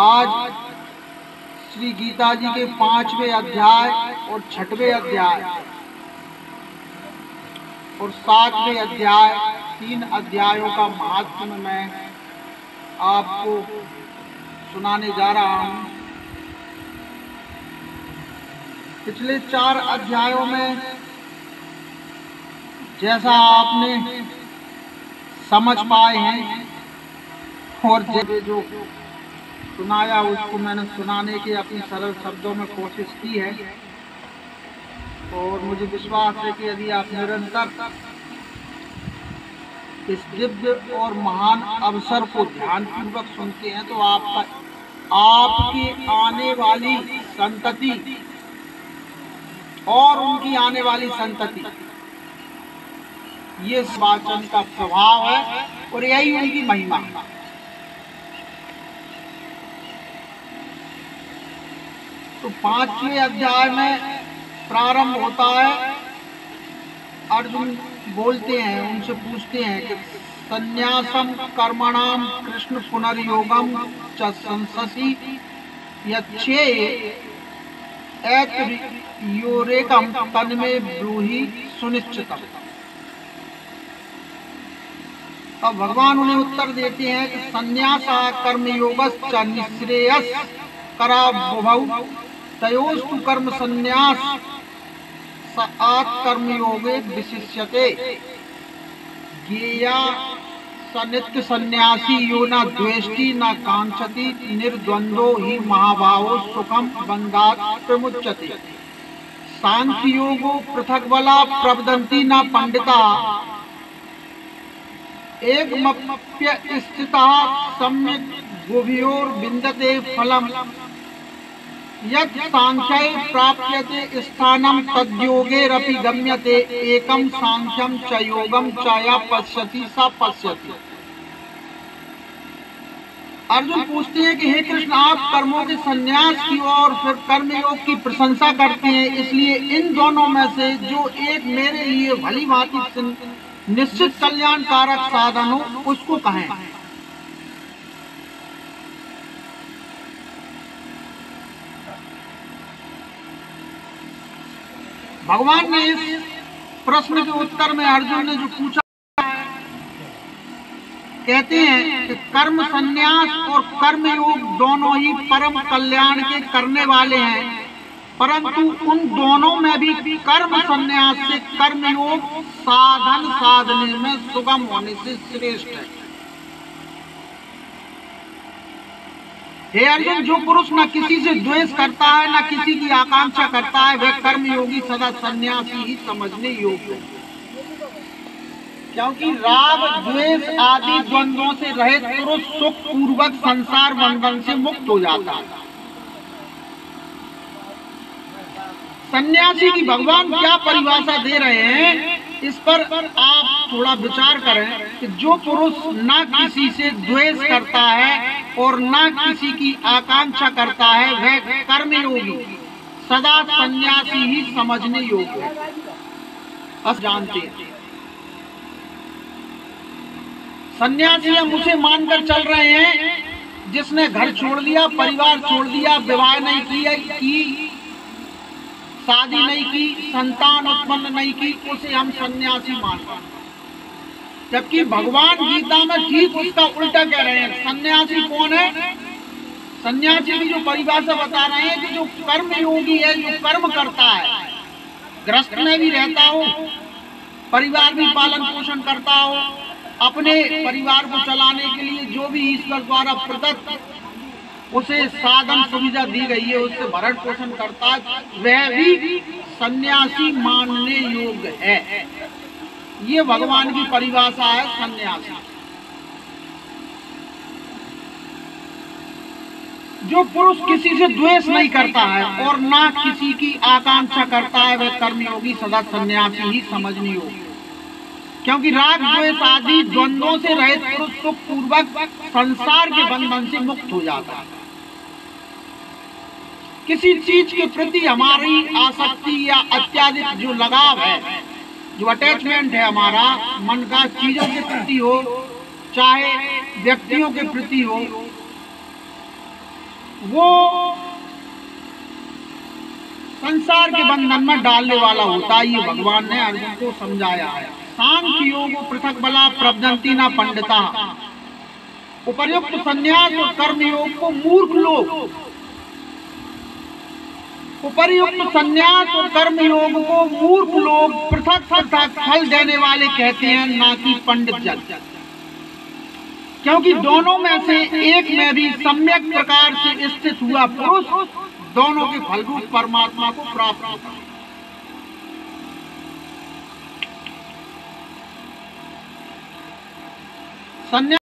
आज श्री गीता जी के 5वें अध्याय और 6वें अध्याय और 7वें अध्याय 3 अध्यायों का महात्म्य मैं आपको सुनाने जा रहा हूँ। पिछले 4 अध्यायों में जैसा आपने समझ पाए हैं और जो सुनाया उसको मैंने सुनाने की अपनी सरल शब्दों में कोशिश की है, और मुझे विश्वास है कि यदि आप निरंतर इस दिव्य और महान अवसर को ध्यानपूर्वक सुनते हैं तो आपकी आने वाली संतति और उनकी आने वाली संतति, ये वाचन का प्रभाव है और यही उनकी महिमा है। तो 5वें अध्याय में प्रारंभ होता है। अर्जुन बोलते हैं, उनसे पूछते हैं कि संन्यासम कर्मणाम कृष्ण पुनर्योगम च संससि यच्छे एतयोरेकम तन्मे ब्रूहि सुनिश्चितम। अब भगवान उन्हें उत्तर देते हैं कि संन्यास कर्मयोगश्च निःश्रेयस करावभौ तयोस्तु कर्म संन्यास कर्मयोगे विशिष्यते। ज्ञेया स नित्य सन्यासी यो न द्वेष्टि न कांक्षति निर्द्वंद्वो हि महाभावो सुखम बंधात् प्रमुच्यते। सांख्ययोगो पृथक बला प्रवदन्ति न पंडिता एकमप्य स्थितः सम्यक् गुभयोर्विन्दते फलम् यत् सांख्ये प्राप्यते स्थानं तद्योगेरपि गम्यते। एकं सांख्यं च योगं च या पश्यति स पश्यति। अर्जुन पूछते हैं कि हे कृष्ण, आप कर्मों के संन्यास की और फिर कर्मयोग की प्रशंसा करते हैं, इसलिए इन दोनों में से जो एक मेरे लिए भली भांति निश्चित कल्याणकारक साधन हो उसको कहें। भगवान ने इस प्रश्न के उत्तर में अर्जुन ने जो पूछा, कहते हैं कि कर्म संन्यास और कर्मयोग दोनों ही परम कल्याण के करने वाले हैं, परंतु उन दोनों में भी कर्म संन्यास से कर्मयोग साधन साधने में सुगम होने से श्रेष्ठ है। हे अर्जुन, जो पुरुष न किसी से द्वेष करता है न किसी की आकांक्षा करता है वह कर्मयोगी सदा सन्यासी ही समझने योग्य है, क्योंकि राग द्वेष आदि द्वंद्वों से रहित पुरुष सुख पूर्वक संसार बंधन से मुक्त हो जाता है। सन्यासी की भगवान क्या परिभाषा दे रहे हैं, इस पर आप थोड़ा विचार करें कि जो पुरुष न किसी से द्वेष करता है और न किसी की आकांक्षा करता है वह कर्मयोगी सदा सन्यासी ही समझने योग्य है। बस जानते हैं सन्यासी हम उसे मानकर चल रहे हैं जिसने घर छोड़ दिया, परिवार छोड़ दिया, विवाह नहीं की, शादी नहीं की, संतान उत्पन्न नहीं की, उसे हम सन्यासी मानते हैं। जबकि भगवान गीता में ठीक उसका उल्टा कह रहे हैं। सन्यासी कौन है? सन्यासी की जो परिभाषा बता रहे हैं कि जो कर्मयोगी है, जो कर्म करता है, गृहस्थ में भी रहता हो, परिवार भी पालन पोषण करता हो, अपने परिवार को चलाने के लिए जो भी ईश्वर द्वारा प्रदत्त उसे साधन सुविधा दी गई है उससे भरण पोषण करता है, वह भी सन्यासी मानने योग्य है। ये भगवान की परिभाषा है सन्यासी। जो पुरुष किसी से द्वेष नहीं करता है और ना किसी की आकांक्षा करता है वह कर्मयोगी सदा सन्यासी ही समझने योग्य, क्योंकि राग द्वेष आदि द्वंद्वों से रहित पुरुष सुख पूर्वक संसार के बंधन से मुक्त हो जाता है। किसी चीज के प्रति हमारी आसक्ति या अत्याधिक जो लगाव है, जो अटैचमेंट है हमारा मन का, चीजों के प्रति हो चाहे व्यक्तियों के प्रति हो, वो संसार के बंधन में डालने वाला होता है। ये भगवान ने अर्जुन को समझाया है। सांख्य योग पृथक बला प्रवदंती न पंडिता, उपर्युक्त संन्यास और कर्म योग को मूर्ख लोग, उपर्युक्त संन्यास और कर्म योग को मूर्ख लोग पृथक पृथक फल देने वाले कहते हैं, ना कि पंडित जन। क्योंकि दोनों में से एक में भी सम्यक प्रकार से स्थित हुआ पुरुष दोनों के फल रूप परमात्मा को प्राप्त होता है। संन्यास